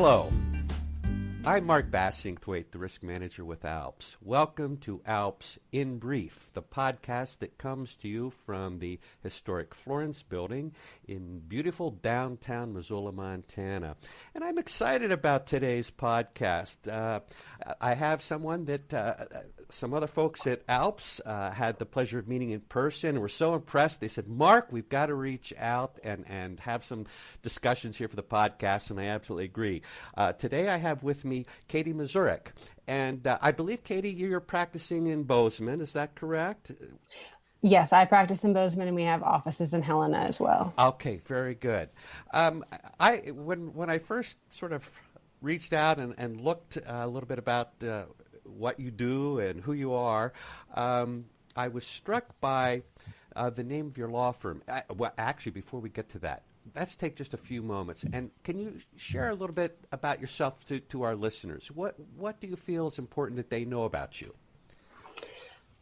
Hello, I'm Mark Bassingthwaite, the Risk Manager with ALPS. Welcome to ALPS in Brief, the podcast that comes to you from the historic Florence Building in beautiful downtown Missoula, Montana. And I'm excited about today's podcast. I have someone that some other folks at ALPS had the pleasure of meeting in person and were so impressed. They said, Mark, we've got to reach out and have some discussions here for the podcast, and I absolutely agree. Today I have with me Katie Mazurek. And I believe, Katie, you're practicing in Bozeman. Is that correct? Yes, I practice in Bozeman, and we have offices in Helena as well. Okay, very good. When I first sort of reached out and looked a little bit about what you do and who you are, I was struck by the name of your law firm. Well, actually, before we get to that, let's take just a few moments. And can you share a little bit about yourself to our listeners? What do you feel is important that they know about you?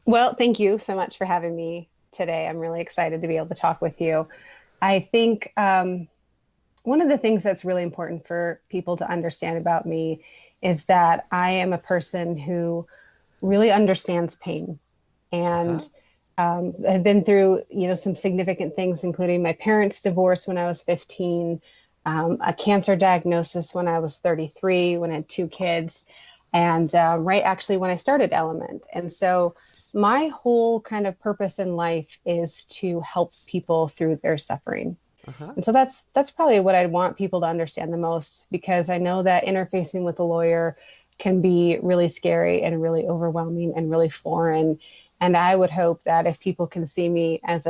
Well, thank you so much for having me today. I'm really excited to be able to talk with you. I think one of the things that's really important for people to understand about me is that I am a person who really understands pain. And I've been through, some significant things, including my parents' divorce when I was 15, a cancer diagnosis when I was 33, when I had 2 kids, and right actually when I started Element. And so my whole kind of purpose in life is to help people through their suffering. And so that's probably what I'd want people to understand the most, because I know that interfacing with a lawyer can be really scary and really overwhelming and really foreign. And I would hope that if people can see me as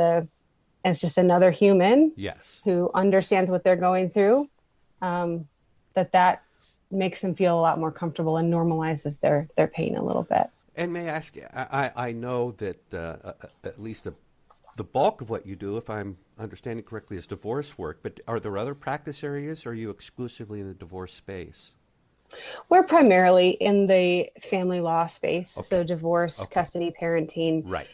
just another human, yes, who understands what they're going through, that makes them feel a lot more comfortable and normalizes their pain a little bit. And may I ask you, I know that at least the bulk of what you do, if I'm understanding correctly, is divorce work. But are there other practice areas, or are you exclusively in the divorce space? We're primarily in the family law space, Okay. so divorce, custody, parenting. Right.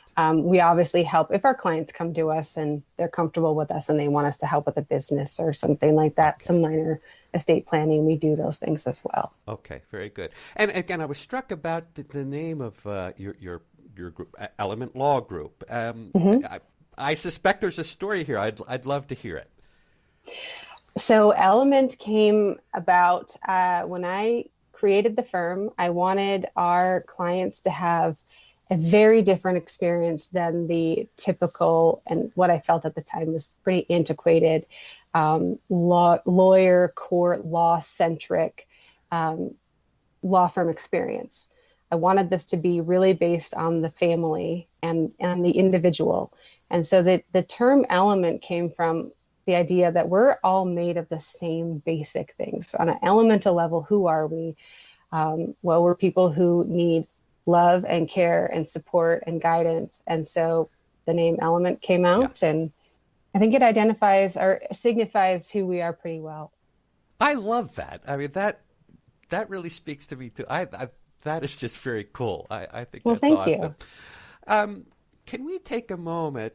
We obviously help if our clients come to us and they're comfortable with us and they want us to help with a business or something like that, some minor estate planning. We do those things as well. Okay, very good. And again, I was struck about the name of your group, Element Law Group. I suspect there's a story here. I'd love to hear it. So Element came about when I created the firm. I wanted our clients to have a very different experience than the typical, and what I felt at the time was pretty antiquated, lawyer, court, law-centric law firm experience. I wanted this to be really based on the family and the individual. And so the term element came from the idea that we're all made of the same basic things. So on an elemental level, who are we? Well, we're people who need love and care and support and guidance. And so the name Element came out, and I think it identifies or signifies who we are pretty well. I love that. I mean, that really speaks to me too. That is just very cool. I think that's thank awesome. you. Can we take a moment?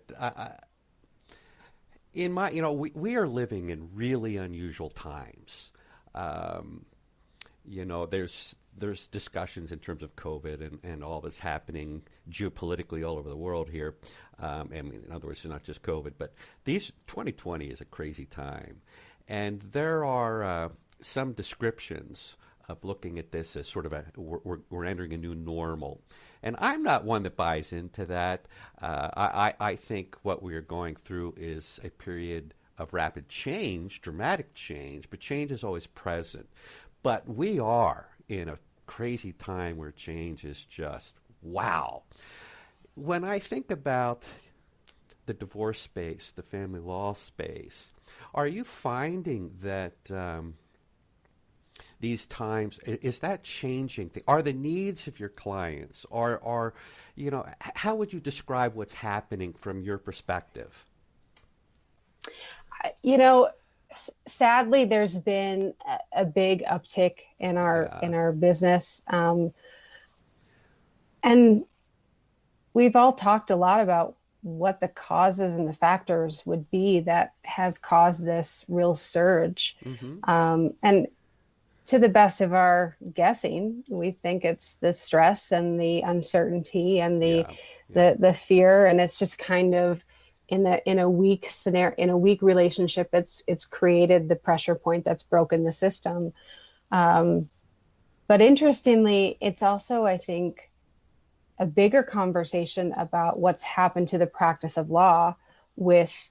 We are living in really unusual times. There's discussions in terms of COVID and all that's happening geopolitically all over the world here. In other words, it's not just COVID, but 2020 is a crazy time. And there are some descriptions of looking at this as sort of we're entering a new normal. And I'm not one that buys into that. I think what we are going through is a period of rapid change, dramatic change, but change is always present. But we are in a crazy time where change is just, wow. When I think about the divorce space, the family law space, are you finding that these times, is that changing? Are the needs of your clients, how would you describe what's happening from your perspective? Sadly, there's been a big uptick in our business. And we've all talked a lot about what the causes and the factors would be that have caused this real surge. And to the best of our guessing, we think it's the stress and the uncertainty and Yeah. Yeah. the fear, and it's just kind of in a weak scenario, in a weak relationship, it's created the pressure point that's broken the system. Um, but interestingly, it's also, I think, a bigger conversation about what's happened to the practice of law with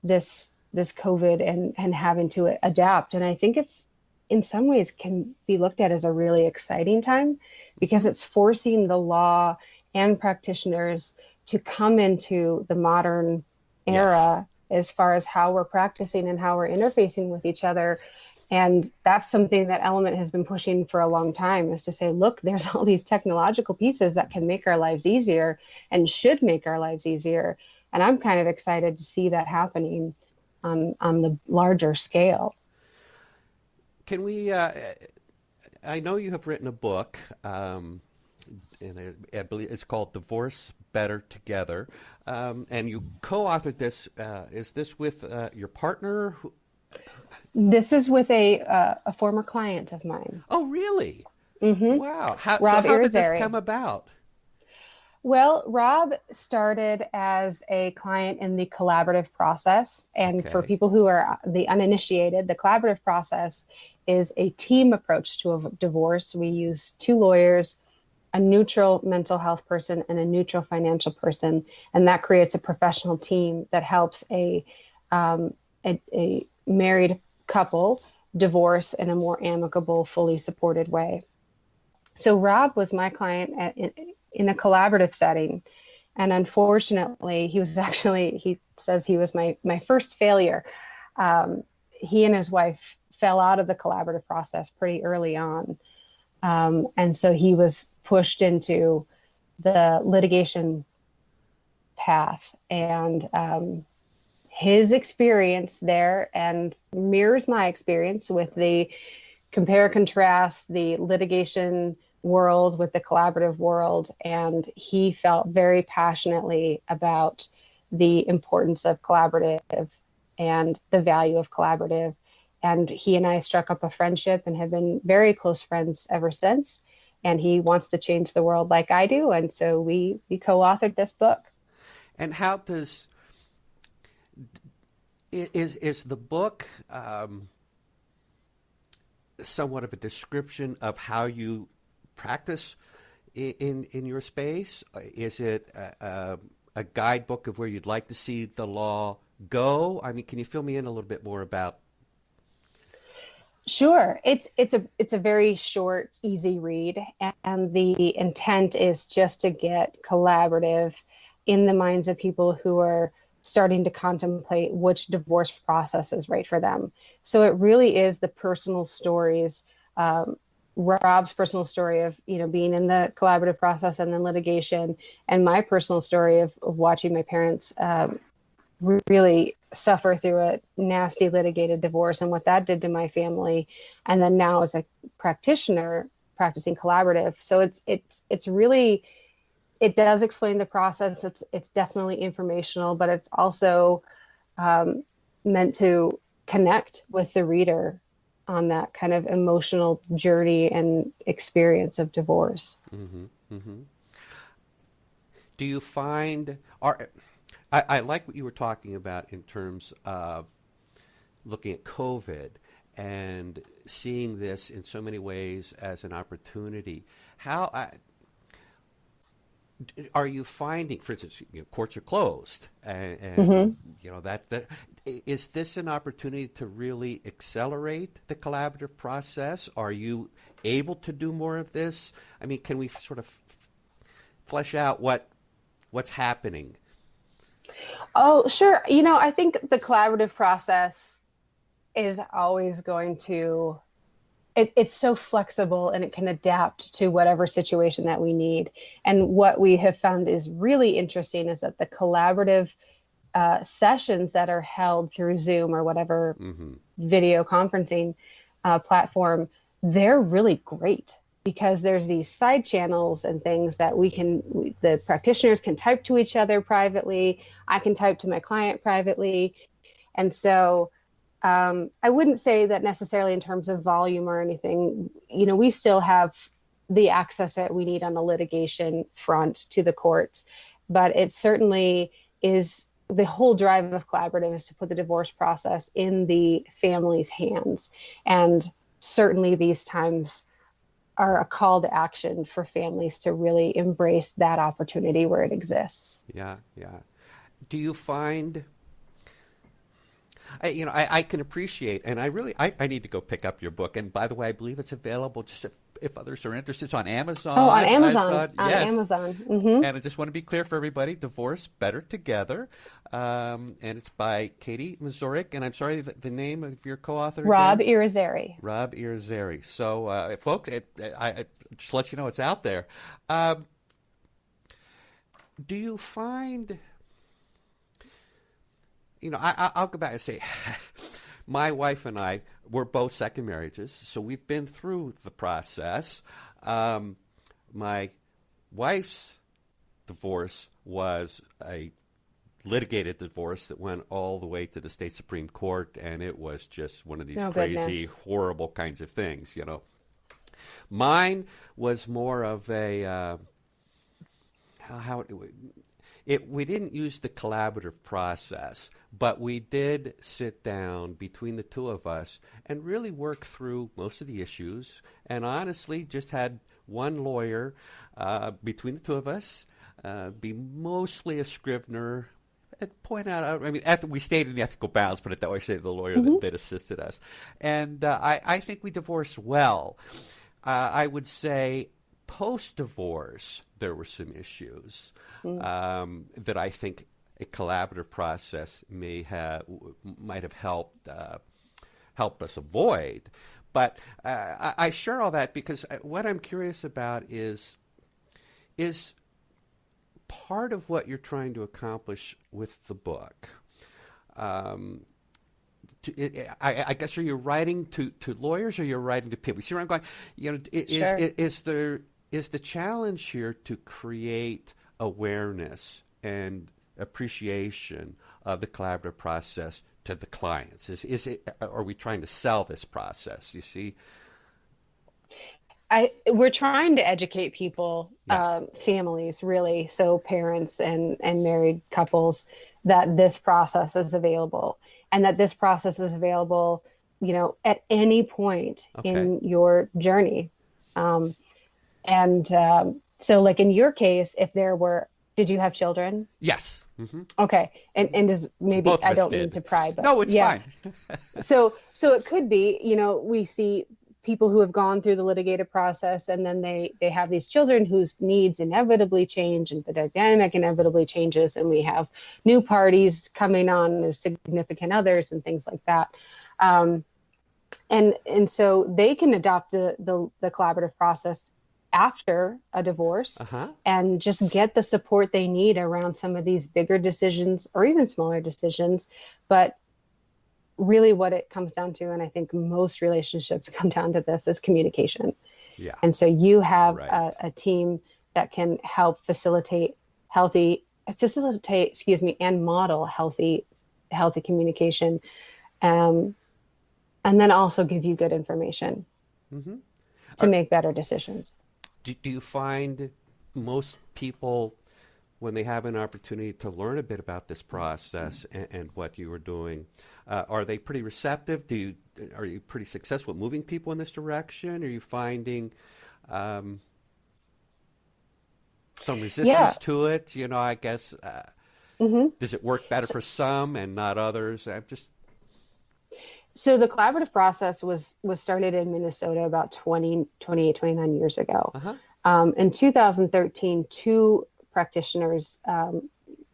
this COVID and having to adapt. And I think it's in some ways can be looked at as a really exciting time because it's forcing the law and practitioners to come into the modern Yes. era as far as how we're practicing and how we're interfacing with each other. And that's something that Element has been pushing for a long time, is to say, look, there's all these technological pieces that can make our lives easier and should make our lives easier. And I'm kind of excited to see that happening on the larger scale. Can we? I know you have written a book, and I believe it's called "Divorce Better Together," and you co-authored this. Is this with your partner? This is with a former client of mine. Oh, really? Mm-hmm. Wow. Rob How did this Irizarry. come about? Well, Rob started as a client in the collaborative process. And for Okay. people who are the uninitiated, the collaborative process is a team approach to a divorce. We use two lawyers, a neutral mental health person, and a neutral financial person. And that creates a professional team that helps a married couple divorce in a more amicable, fully supported way. So Rob was my client in a collaborative setting. And unfortunately, he says he was my first failure. He and his wife fell out of the collaborative process pretty early on. And so he was pushed into the litigation path. And his experience there and mirrors my experience with the compare, contrast the litigation world with the collaborative world. And he felt very passionately about the importance of collaborative and the value of collaborative. And he and I struck up a friendship and have been very close friends ever since. And he wants to change the world like I do. And so we co-authored this book. And how does is the book somewhat of a description of how you practice in your space? Is it a guidebook of where you'd like to see the law go? I mean, can you fill me in a little bit more about? Sure. It's a very short, easy read, and the intent is just to get collaborative in the minds of people who are starting to contemplate which divorce process is right for them. So it really is the personal stories, Rob's personal story of being in the collaborative process and then litigation, and my personal story of watching my parents really suffer through a nasty litigated divorce and what that did to my family. And then now as a practitioner practicing collaborative. So it's really, it does explain the process. It's definitely informational, but it's also meant to connect with the reader on that kind of emotional journey and experience of divorce. Mm-hmm, mm-hmm. Do you find, I like what you were talking about in terms of looking at COVID and seeing this in so many ways as an opportunity. How are you finding, for instance, courts are closed, and Mm-hmm. that is this an opportunity to really accelerate the collaborative process? Are you able to do more of this? I mean, can we sort of flesh out what's happening? Oh, sure. I think the collaborative process is always going to, it's so flexible and it can adapt to whatever situation that we need. And what we have found is really interesting is that the collaborative sessions that are held through Zoom or whatever Mm-hmm. video conferencing platform, they're really great because there's these side channels and things that the practitioners can type to each other privately. I can type to my client privately. And so I wouldn't say that necessarily in terms of volume or anything. We still have the access that we need on the litigation front to the courts, but it certainly is the whole drive of collaborative is to put the divorce process in the family's hands. And certainly these times are a call to action for families to really embrace that opportunity where it exists. Yeah, yeah. Do you find, I can appreciate, and I need to go pick up your book. And by the way, I believe it's available just if others are interested. It's on Amazon. Oh, on Amazon. Yes. Amazon. Mm-hmm. And I just want to be clear for everybody, Divorce Better Together. And it's by Katie Mazurek. And I'm sorry, the name of your co-author Rob again? Irizarry. Rob Irizarry. So, folks, I just let you know it's out there. Do you find... I'll go back and say, my wife and I were both second marriages, so we've been through the process. My wife's divorce was a litigated divorce that went all the way to the state Supreme Court, and it was just one of these crazy, horrible kinds of things, Mine was more of a, we didn't use the collaborative process, but we did sit down between the two of us and really work through most of the issues, and honestly just had one lawyer between the two of us be mostly a scrivener and point out, after we stayed in the ethical bounds, put it that way, say the lawyer that assisted us. And I think we divorced well. I would say post-divorce, there were some issues that I think a collaborative process might have helped us avoid. But I share all that because what I'm curious about is part of what you're trying to accomplish with the book. I guess, are you writing to lawyers or you're writing to people? You see where I'm going? Sure. Is the challenge here to create awareness and appreciation of the collaborative process to the clients? Are we trying to sell this process? We're trying to educate people, families really, so parents and married couples, that this process is available, and that this process is available, at any point in your journey. So like in your case, did you have children? Yes. Mm-hmm. Okay. And is maybe, Both of I us don't did. mean to pry, but no, it's fine. So it could be, we see people who have gone through the litigated process and then they have these children whose needs inevitably change and the dynamic inevitably changes. And we have new parties coming on as significant others and things like that. And so they can adopt the collaborative process after a divorce and just get the support they need around some of these bigger decisions or even smaller decisions. But really what it comes down to, and I think most relationships come down to this, is communication. Yeah. And so you have a team that can help facilitate and model healthy communication. And then also give you good information to make better decisions. Do you find most people, when they have an opportunity to learn a bit about this process and what you were doing, are they pretty receptive? Are you pretty successful at moving people in this direction? Are you finding some resistance to it? I guess, does it work better for some and not others? So the collaborative process was started in Minnesota about 28, 29 years ago. In 2013, two practitioners,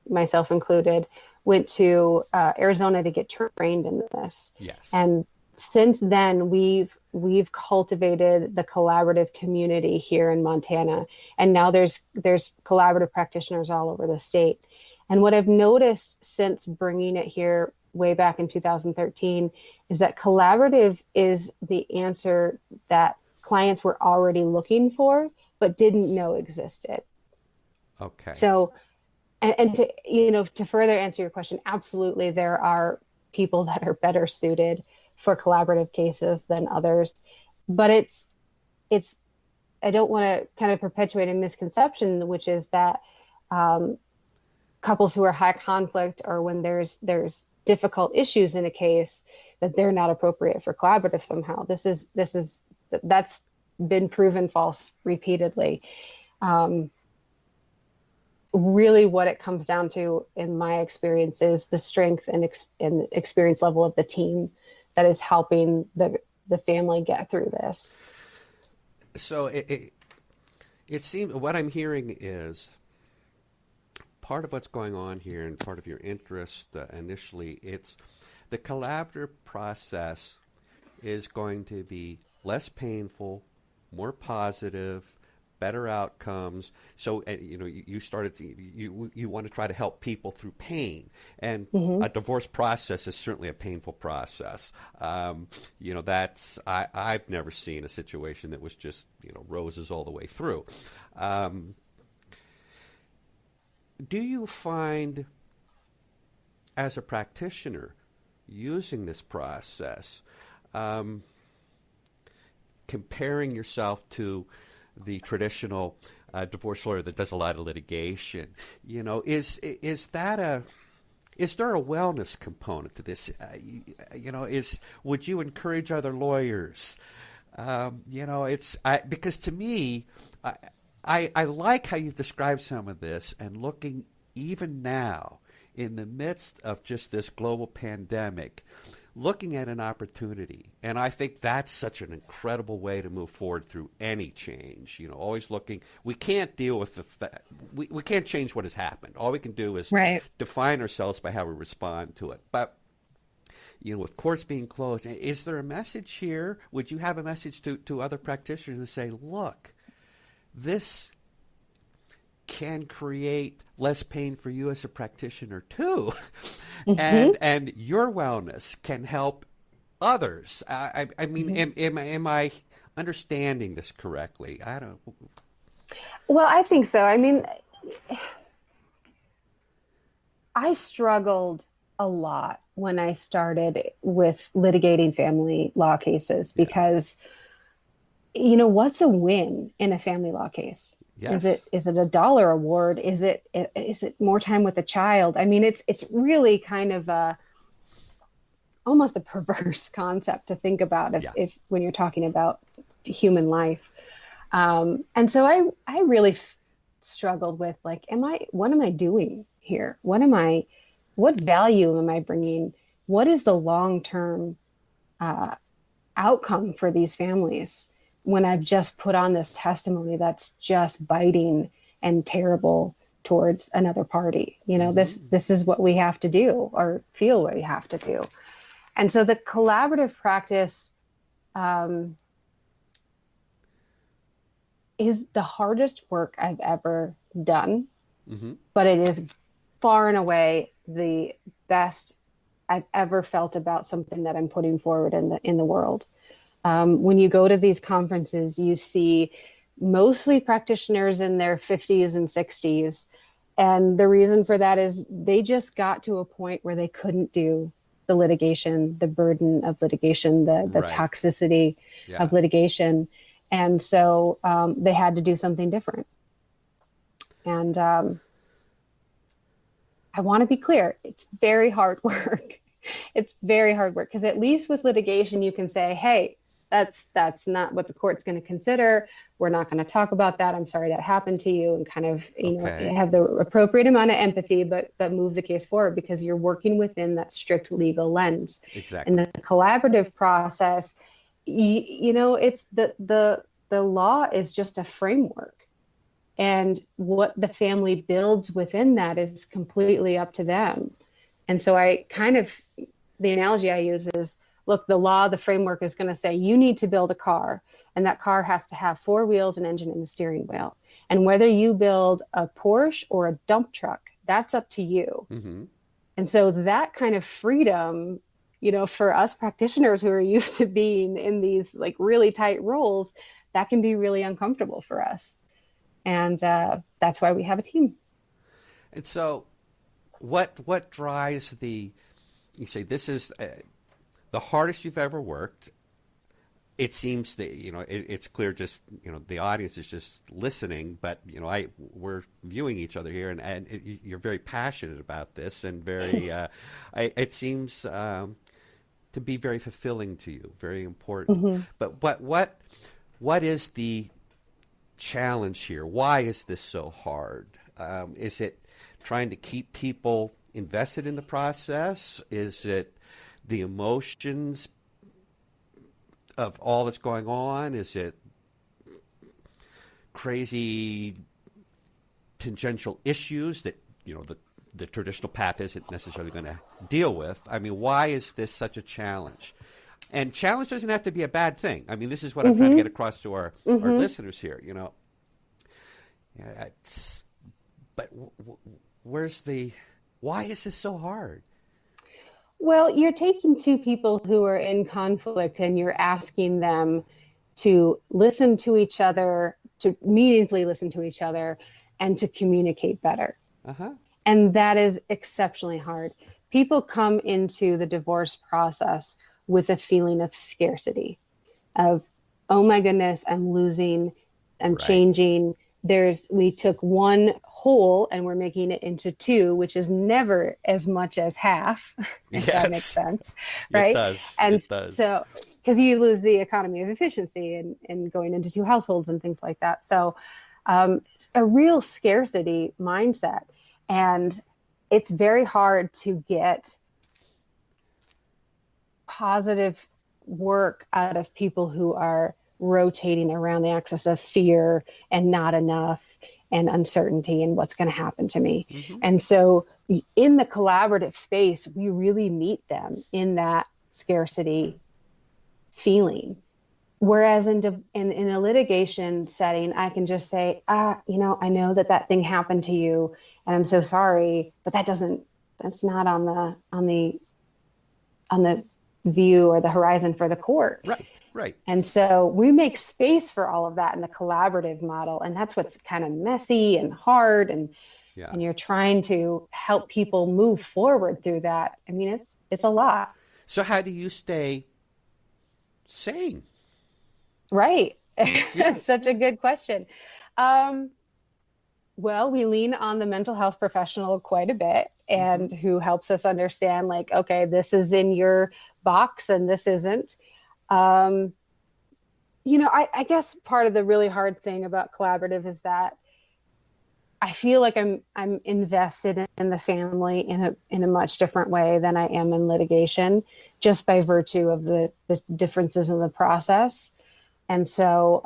myself included, went to Arizona to get trained in this. Yes. And since then, we've cultivated the collaborative community here in Montana, and now there's collaborative practitioners all over the state. And what I've noticed since bringing it here way back in 2013 is that collaborative is the answer that clients were already looking for but didn't know existed. Okay. So, and to further answer your question, absolutely, there are people that are better suited for collaborative cases than others. But it's I don't want to kind of perpetuate a misconception, which is that couples who are high conflict, or when there's difficult issues in a case, that they're not appropriate for collaborative somehow. That's been proven false repeatedly. Really what it comes down to, in my experience, is the strength and experience level of the team that is helping the family get through this. So it seems, what I'm hearing is, part of what's going on here and part of your interest initially, it's the collaborative process is going to be less painful, more positive, better outcomes. So, you started you want to try to help people through pain, and a divorce process is certainly a painful process. That's I've never seen a situation that was just roses all the way through. Do you find, as a practitioner, using this process, comparing yourself to the traditional divorce lawyer that does a lot of litigation, is there a wellness component to this? Would you encourage other lawyers? Because to me, I like how you've described some of this, and looking even now in the midst of just this global pandemic, looking at an opportunity. And I think that's such an incredible way to move forward through any change. Always looking. We can't deal with we can't change what has happened. All we can do is define ourselves by how we respond to it. But with courts being closed, is there a message here? Would you have a message to other practitioners to say, look, this can create less pain for you as a practitioner too, and your wellness can help others. I mean, am I understanding this correctly? I don't. Well, I think so. I mean, I struggled a lot when I started with litigating family law cases because, what's a win in a family law case? Yes. Is it a dollar award? Is it more time with the child? I mean, it's really kind of almost a perverse concept to think about if when you're talking about human life. And so I really struggled with, like, what am I doing here? What value am I bringing? What is the long-term outcome for these families when I've just put on this testimony that's just biting and terrible towards another party? This is what we have to do, or feel what we have to do. And so the collaborative practice is the hardest work I've ever done, but it is far and away the best I've ever felt about something that I'm putting forward in the world. When you go to these conferences, you see mostly practitioners in their 50s and 60s. And the reason for that is they just got to a point where they couldn't do the litigation, the burden of litigation, the toxicity of litigation. And so they had to do something different. And I want to be clear, it's very hard work. It's very hard work, because at least with litigation, you can say, hey, that's not what the court's going to consider. We're not going to talk about that. I'm sorry that happened to you, and kind of, have the appropriate amount of empathy, but move the case forward, because you're working within that strict legal lens. Exactly. And the collaborative process, it's the law is just a framework, and what the family builds within that is completely up to them. And so the analogy I use is, look, the law, the framework is going to say you need to build a car, and that car has to have 4 wheels, an engine, and a steering wheel. And whether you build a Porsche or a dump truck, that's up to you. Mm-hmm. And so that kind of freedom, for us practitioners who are used to being in these like really tight roles, that can be really uncomfortable for us. And that's why we have a team. And so what drives the you say this is the hardest you've ever worked. It seems that it's clear. Just the audience is just listening, but we're viewing each other here, and you're very passionate about this, and very. It seems to be very fulfilling to you, very important. Mm-hmm. But what is the challenge here? Why is this so hard? Is it trying to keep people invested in the process? Is it the emotions of all that's going on? Is it crazy tangential issues that the traditional path isn't necessarily going to deal with? I mean, why is this such a challenge? And challenge doesn't have to be a bad thing. I mean, this is what I'm trying to get across to our listeners here. But why is this so hard? Well, you're taking two people who are in conflict and you're asking them to listen to each other, to meaningfully listen to each other, and to communicate better. Uh-huh. And that is exceptionally hard. People come into the divorce process with a feeling of scarcity, of, oh my goodness, I'm losing, I'm changing. We took one whole and we're making it into two, which is never as much as half, if that makes sense, right? It does. So, because you lose the economy of efficiency and going into two households and things like that. So a real scarcity mindset. And it's very hard to get positive work out of people who are rotating around the axis of fear and not enough and uncertainty and what's going to happen to me. Mm-hmm. And so in the collaborative space, we really meet them in that scarcity feeling. Whereas in a litigation setting, I can just say, I know that thing happened to you and I'm so sorry, but that's not on the view or the horizon for the court. Right. And so we make space for all of that in the collaborative model. And that's what's kind of messy and hard. And you're trying to help people move forward through that. I mean, it's a lot. So how do you stay sane? Right. That's such a good question. Well, we lean on the mental health professional quite a bit and who helps us understand, like, okay, this is in your box and this isn't. I guess part of the really hard thing about collaborative is that I feel like I'm invested in the family in a much different way than I am in litigation, just by virtue of the differences in the process. And so,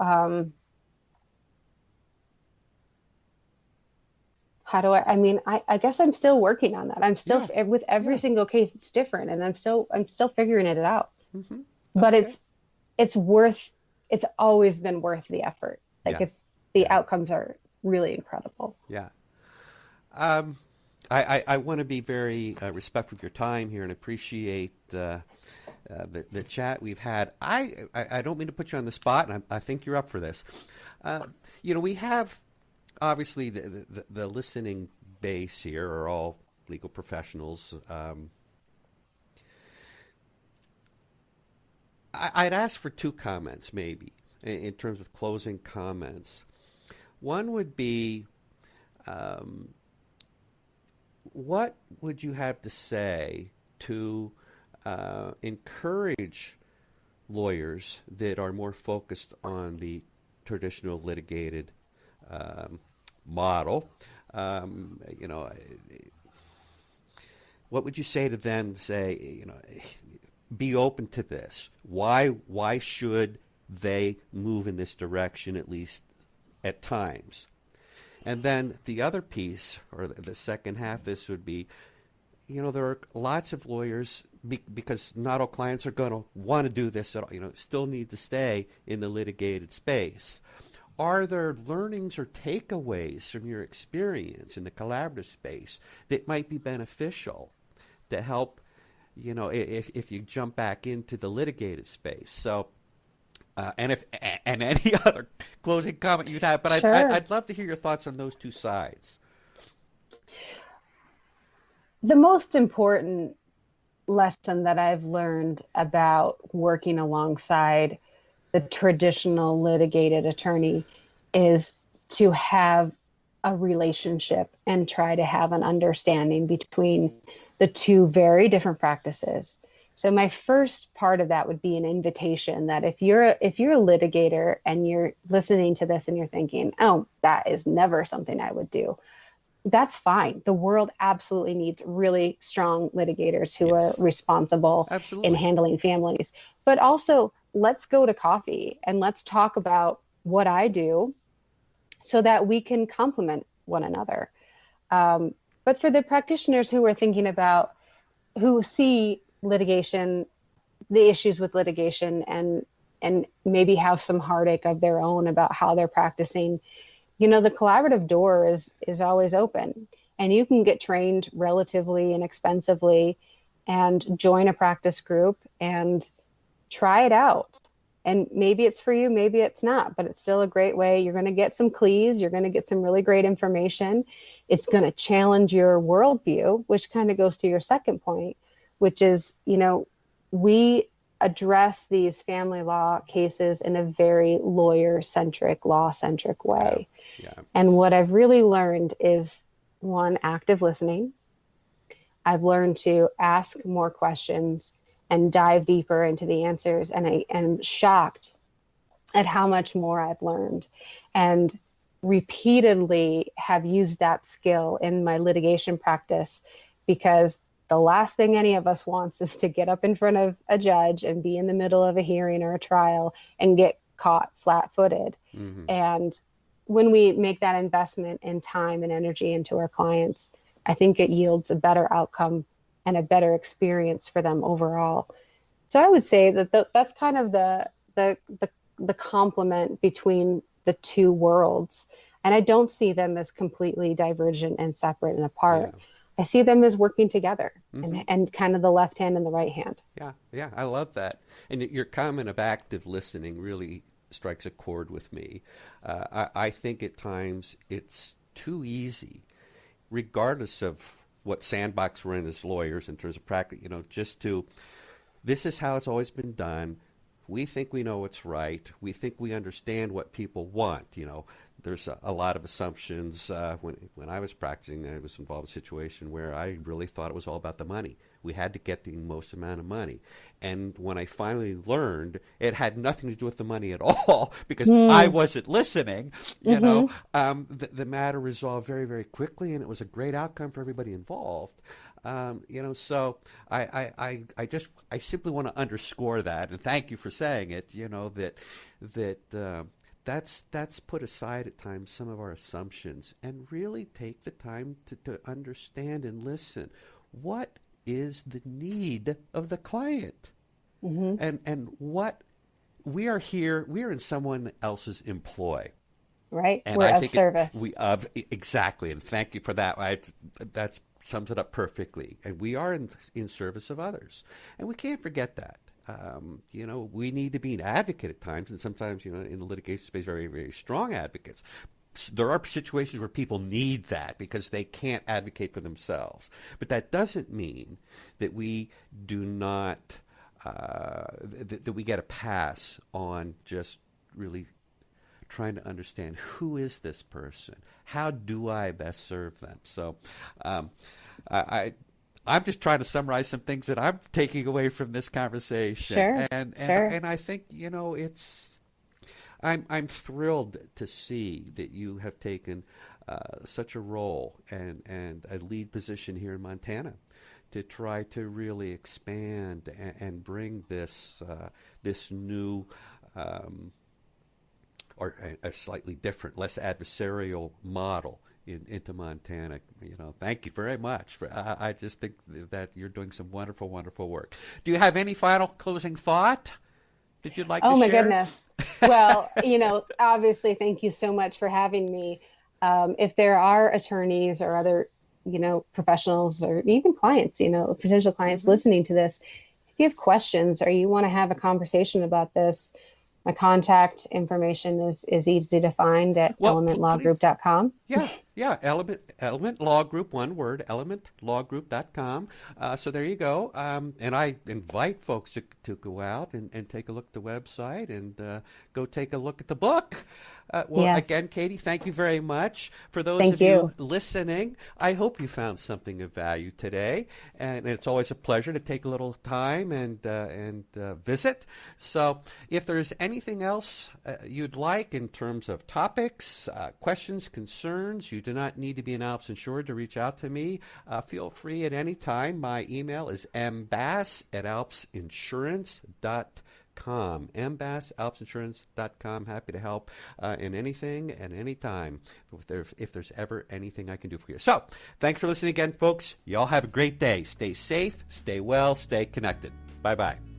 I guess I'm still working on that. I'm still with every single case, it's different, and I'm still figuring it out. Mm-hmm. But it's always been worth the effort. The outcomes are really incredible. Yeah. I want to be very respectful of your time here and appreciate the chat we've had. I don't mean to put you on the spot, and I think you're up for this. We have obviously the listening base here are all legal professionals. I'd ask for two comments maybe in terms of closing comments. One would be, what would you have to say to encourage lawyers that are more focused on the traditional litigated model? What would you say to them? Say, be open to this. Why should they move in this direction, at least at times? And then the other piece, or the second half, this would be, there are lots of lawyers, because not all clients are going to want to do this at all, still need to stay in the litigated space. Are there learnings or takeaways from your experience in the collaborative space that might be beneficial to help, if you jump back into the litigated space? So, and any other closing comment you'd have, but sure. I'd love to hear your thoughts on those two sides. The most important lesson that I've learned about working alongside the traditional litigated attorney is to have a relationship and try to have an understanding between the two very different practices. So my first part of that would be an invitation that if you're a litigator and you're listening to this and you're thinking, oh, that is never something I would do, that's fine. The world absolutely needs really strong litigators who are Yes, responsible in absolutely. handling families. But also, let's go to coffee and let's talk about what I do so that we can complement one another. Um, but for the practitioners who are thinking about, who see litigation, the issues with litigation, and maybe have some heartache of their own about how they're practicing, the collaborative door is always open, and you can get trained relatively inexpensively and join a practice group and try it out. And maybe it's for you, maybe it's not, but it's still a great way. You're going to get some clues, you're going to get some really great information. It's going to challenge your worldview, which kind of goes to your second point, which is, we address these family law cases in a very lawyer centric, law centric Yeah, way. yeah. And what I've really learned is, one, active listening. I've learned to ask more questions and dive deeper into the answers. And I am shocked at how much more I've learned, and repeatedly have used that skill in my litigation practice, because the last thing any of us wants is to get up in front of a judge and be in the middle of a hearing or a trial and get caught flat-footed. Hmm. And when we make that investment in time and energy into our clients, I think it yields a better outcome and a better experience for them overall. So I would say that that's kind of the complement between the two worlds. And I don't see them as completely divergent and separate and Yeah. apart. I see them as working together, Hmm. and kind of the left hand and the right hand. Yeah, yeah, I love that. And your comment of active listening really strikes a chord with me. I think at times it's too easy, regardless of what sandbox we're in as lawyers in terms of practice, just to, this is how it's always been done. We think we know what's right. We think we understand what people want. There's a lot of assumptions. When I was practicing, I was involved in a situation where I really thought it was all about the money. We had to get the most amount of money. And when I finally learned, it had nothing to do with the money at all because I Mm, wasn't listening. mm-hmm. The matter resolved very, very quickly, and it was a great outcome for everybody involved. So I simply want to underscore that, and thank you for saying it. That's put aside at times some of our assumptions and really take the time to understand and listen. What is the need of the client? Mm-hmm. And what we are here, we are in someone else's employ. Right? And We're I of think service. we of exactly, and thank you for that. That sums it up perfectly. And we are in service of others, and we can't forget that. We need to be an advocate at times, and sometimes, in the litigation space, very, very strong advocates. There are situations where people need that because they can't advocate for themselves. But that doesn't mean that we do not, that we get a pass on just really trying to understand who is this person, how do I best serve them. So, I I'm just trying to summarize some things that I'm taking away from this conversation, Sure, sure. and I think it's I'm thrilled to see that you have taken such a role and a lead position here in Montana to try to really expand and bring this new or a slightly different, less adversarial model into Montana. Thank you very much. I just think that you're doing some wonderful, wonderful work. Do you have any final closing thought that you'd like to Oh my share? goodness. Well, obviously, thank you so much for having me. If there are attorneys or other, professionals or even clients, potential clients Hmm. listening to this, if you have questions or you want to have a conversation about this, my contact information is easy to find at Well, please, elementlawgroup.com. yeah. Yeah, Element Law Group, one word, elementlawgroup.com. So there you go. And I invite folks to go out and take a look at the website and go take a look at the book. Well, Yes. again, Katie, thank you very much. For those Thank of you you. listening, I hope you found something of value today. And it's always a pleasure to take a little time and visit. So if there's anything else you'd like in terms of topics, questions, concerns, you do not need to be an ALPS insured to reach out to me. Feel free at any time. My email is mbass@alpsinsurance.com. mbass@alpsinsurance.com. Happy to help in anything and any time if there's ever anything I can do for you. So thanks for listening again, folks. You all have a great day. Stay safe, stay well, stay connected. Bye-bye.